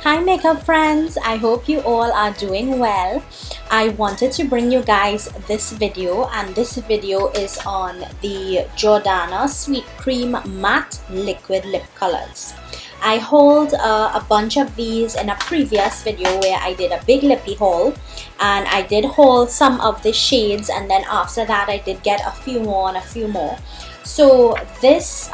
Hi makeup friends, I hope you all are doing well. I wanted to bring you guys this video, and this video is on the Jordana Sweet Cream Matte Liquid Lip Colors. I hauled a bunch of these in a previous video where I did a big lippy haul, and I did haul some of the shades, and then after that I did get a few more and a few more. So this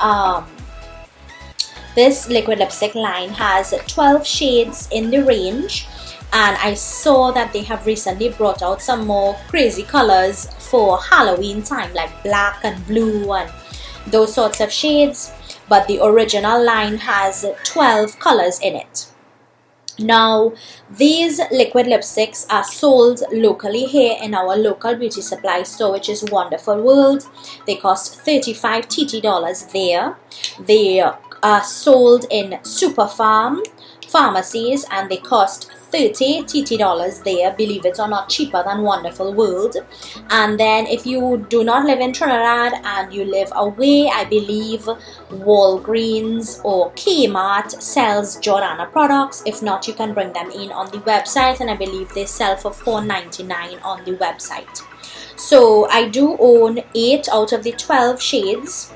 liquid lipstick line has 12 shades in the range, and I saw that they have recently brought out some more crazy colors for Halloween time, like black and blue and those sorts of shades, but the original line has 12 colors in it. Now, these liquid lipsticks are sold locally here in our local beauty supply store, which is Wonderful World. They cost 35 TT dollars there. They are sold in Super Farm pharmacies, and they cost 30 TT dollars there, believe it or not, cheaper than Wonderful World. And then if you do not live in Trinidad and you live away, I believe Walgreens or Kmart sells Jordana products. If not, you can bring them in on the website, and I believe they sell for $4.99 on the website. So I do own 8 out of the 12 shades,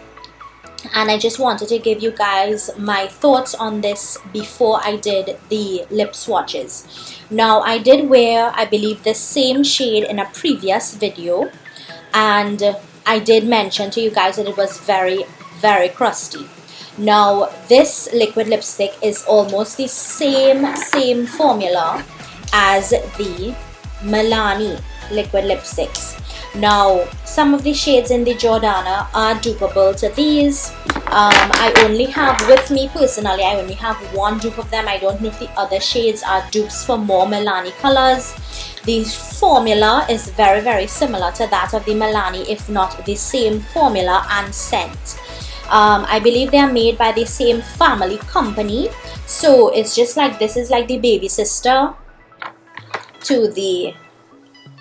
and I just wanted to give you guys my thoughts on this before I did the lip swatches. Now, I did wear, I believe, the same shade in a previous video, and I did mention to you guys that it was very, very crusty. Now, this liquid lipstick is almost the same formula as the Milani liquid lipsticks. Now, some of the shades in the Jordana are dupable to these. I only have, with me personally, I only have one dupe of them. I don't know if the other shades are dupes for more Milani colors. The formula is very, very similar to that of the Milani, if not the same formula and scent. I believe they are made by the same family company. So it's just like, this is like the baby sister to the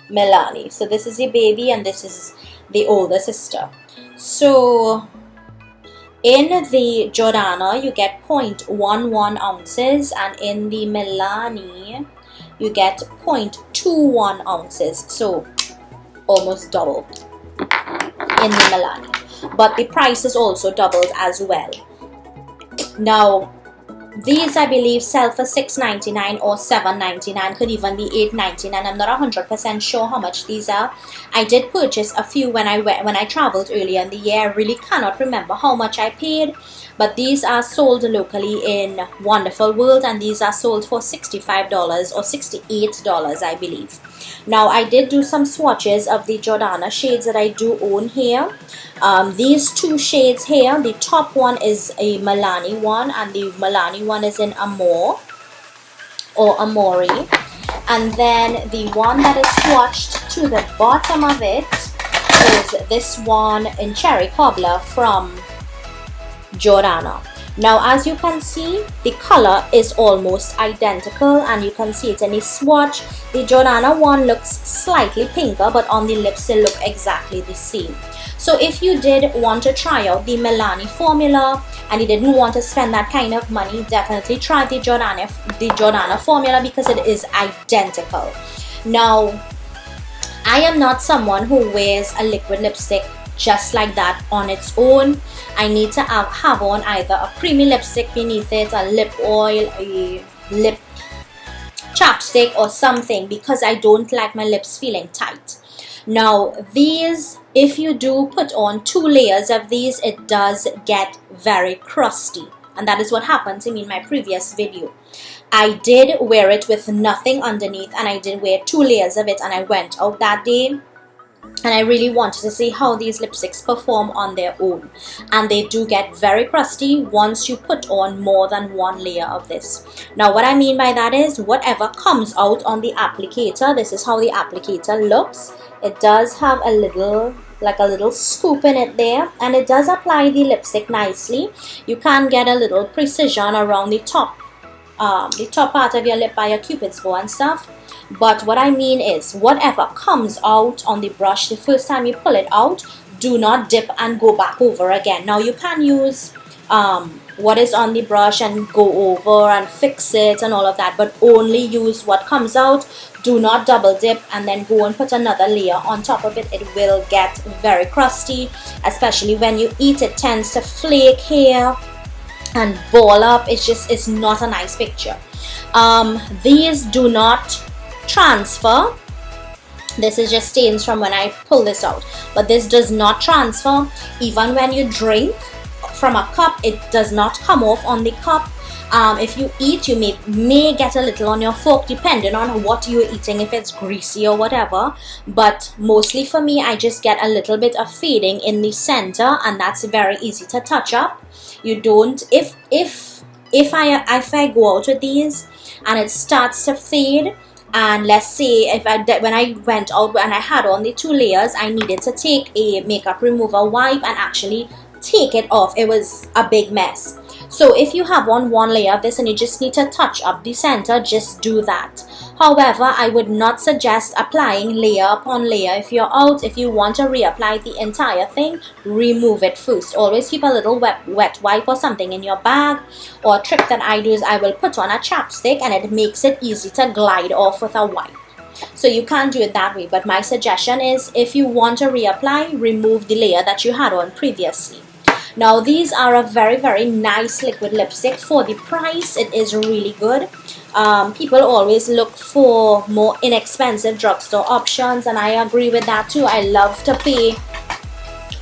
Milani. So this is the baby and this is the older sister. So in the Jordana you get 0.11 ounces, and in the Milani you get 0.21 ounces. So almost double in the Milani, but the price is also doubled as well. Now, these I believe sell for $6.99 or $7.99, could even be $8.99. I'm not 100% sure how much these are. I did purchase a few when I traveled earlier in the year. I really cannot remember how much I paid, but these are sold locally in Wonderful World, and these are sold for $65 or $68, I believe. Now, I did do some swatches of the Jordana shades that I do own here. These two shades here, the top one is a Milani one, and the Milani one is in Amore or Amore, and then the one that is swatched to the bottom of it is this one in Cherry Cobbler from Jordana. Now, as you can see, the color is almost identical, and you can see it in the swatch. The Jordana one looks slightly pinker, but on the lips they look exactly the same. So if you did want to try out the Milani formula and you didn't want to spend that kind of money, definitely try the Jordana formula, because it is identical. Now, I am not someone who wears a liquid lipstick just like that on its own. I need to have on either a creamy lipstick beneath it, a lip oil, a lip chapstick or something, because I don't like my lips feeling tight. Now, these, if you do put on 2 layers of these, it does get very crusty, and that is what happened to me in my previous video. I did wear it with nothing underneath, and I did wear 2 layers of it, and I went out that day, and I really wanted to see how these lipsticks perform on their own, and they do get very crusty once you put on more than 1 layer of this. Now, what I mean by that is, whatever comes out on the applicator, this is how the applicator looks. It does have a little, like a little scoop in it there, and it does apply the lipstick nicely. You can get a little precision around the top part of your lip by your cupid's bow and stuff. But what I mean is, whatever comes out on the brush the first time you pull it out, do not dip and go back over again. Now, you can use what is on the brush and go over and fix it and all of that, but only use what comes out. Do not double dip and then go and put another layer on top of it. It will get very crusty, especially when you eat. It tends to flake here and ball up. It's not a nice picture. These do not transfer. This is just stains from when I pull this out, but this does not transfer. Even when you drink from a cup, it does not come off on the cup. If you eat, you may get a little on your fork depending on what you're eating, if it's greasy or whatever, but mostly for me, I just get a little bit of fading in the center, and that's very easy to touch up. You don't, if I go out with these and it starts to fade, and let's say when I went out and I had on the 2 layers, I needed to take a makeup remover wipe and actually take it off. It was a big mess. So if you have on 1 layer of this and you just need to touch up the center, just do that. However, I would not suggest applying layer upon layer. If you're out, if you want to reapply the entire thing, remove it first. Always keep a little wet wipe or something in your bag. Or a trick that I do is I will put on a chapstick, and it makes it easy to glide off with a wipe. So you can't do it that way, but my suggestion is if you want to reapply, remove the layer that you had on previously. Now these are a very, very nice liquid lipstick. For the price, it is really good. People always look for more inexpensive drugstore options, and I agree with that too. I love to pay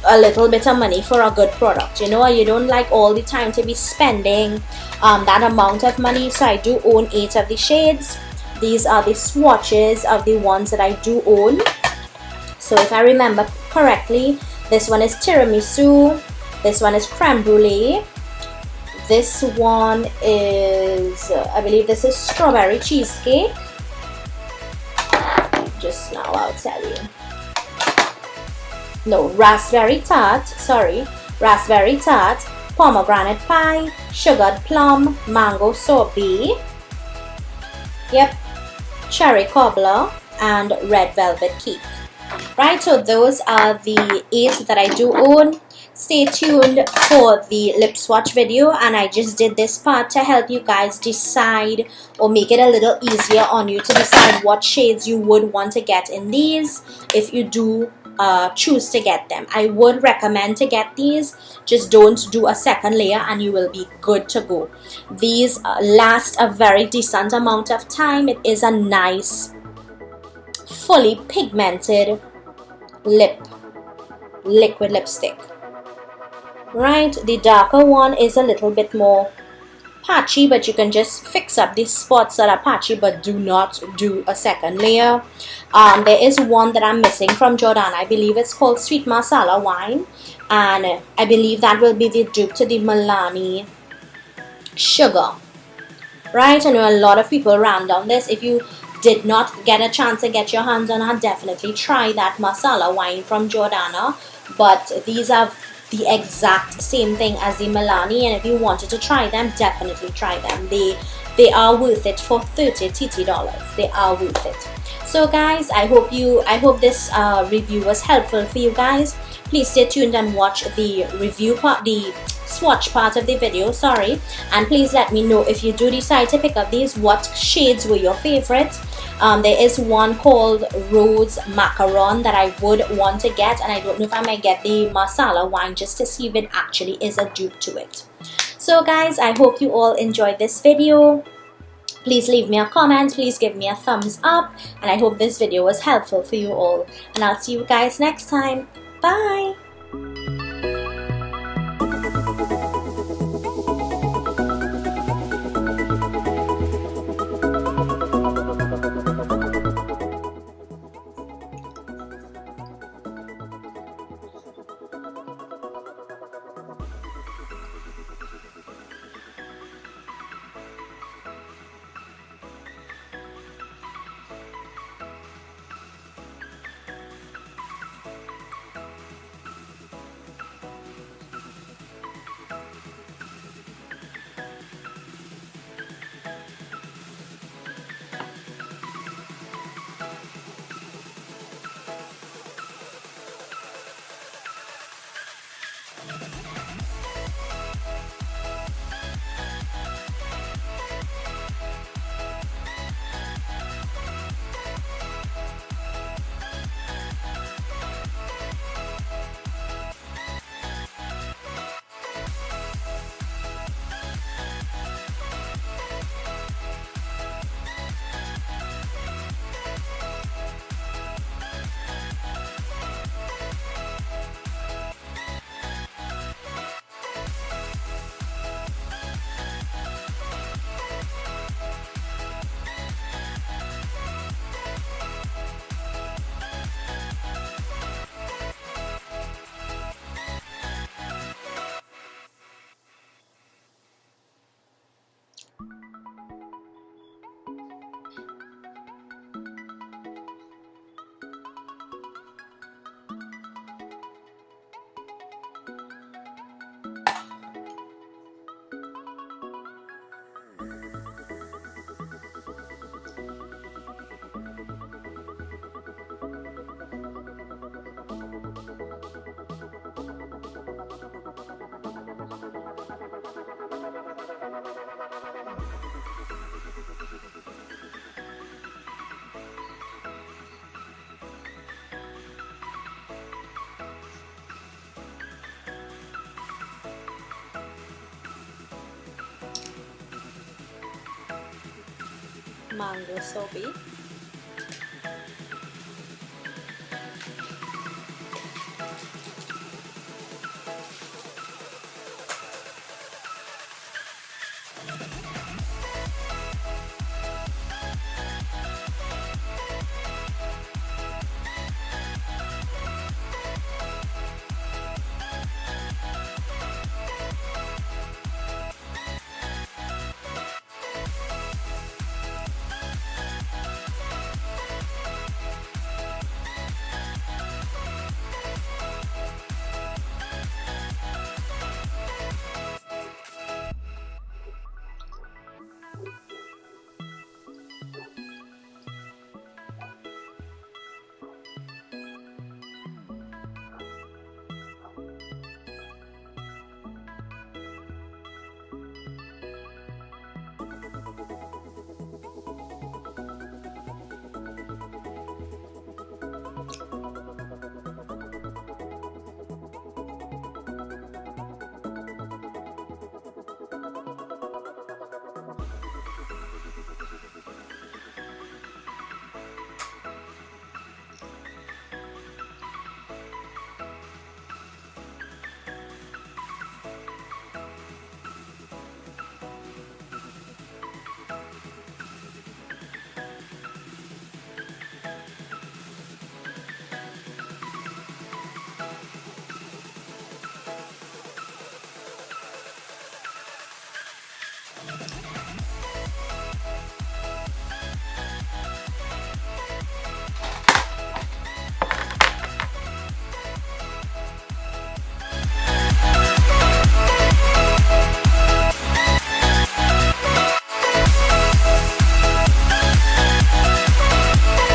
a little bit of money for a good product. You know, you don't like all the time to be spending that amount of money. So I do own 8 of the shades. These are the swatches of the ones that I do own. So if I remember correctly, this one is Tiramisu. This one is Creme Brulee. This one is, I believe this is Strawberry Cheesecake. Just now I'll tell you. No, Raspberry Tart, sorry. Raspberry Tart, Pomegranate Pie, Sugared Plum, Mango Sorbet. Yep, Cherry Cobbler, and Red Velvet Cake. Right, so those are the 8 that I do own. Stay tuned for the lip swatch video, and I just did this part to help you guys decide or make it a little easier on you to decide what shades you would want to get in these if you do choose to get them. I would recommend to get these. Just don't do a second layer and you will be good to go. These last a very decent amount of time. It is a nice fully pigmented liquid lipstick. Right, the darker one is a little bit more patchy, but you can just fix up these spots that are patchy, but do not do a second layer. There is one that I'm missing from Jordana. I believe it's called Sweet Masala Wine, and I believe that will be the dupe to the Milani Sugar. Right, I know a lot of people ran down this. If you did not get a chance to get your hands on her, definitely try that Masala Wine from Jordana. But these are the exact same thing as the Milani, and if you wanted to try them, definitely try them. They are worth it for $30 TT. They are worth it. So guys, I hope this review was helpful for you guys. Please stay tuned and watch the review part, the swatch part of the video, sorry, and please let me know if you do decide to pick up these, what shades were your favorite. There is one called Rose Macaron that I would want to get, and I don't know if I might get the Masala Wine just to see if it actually is a dupe to it. So guys, I hope you all enjoyed this video. Please leave me a comment, please give me a thumbs up, and I hope this video was helpful for you all. And I'll see you guys next time. Bye! mango sorbet.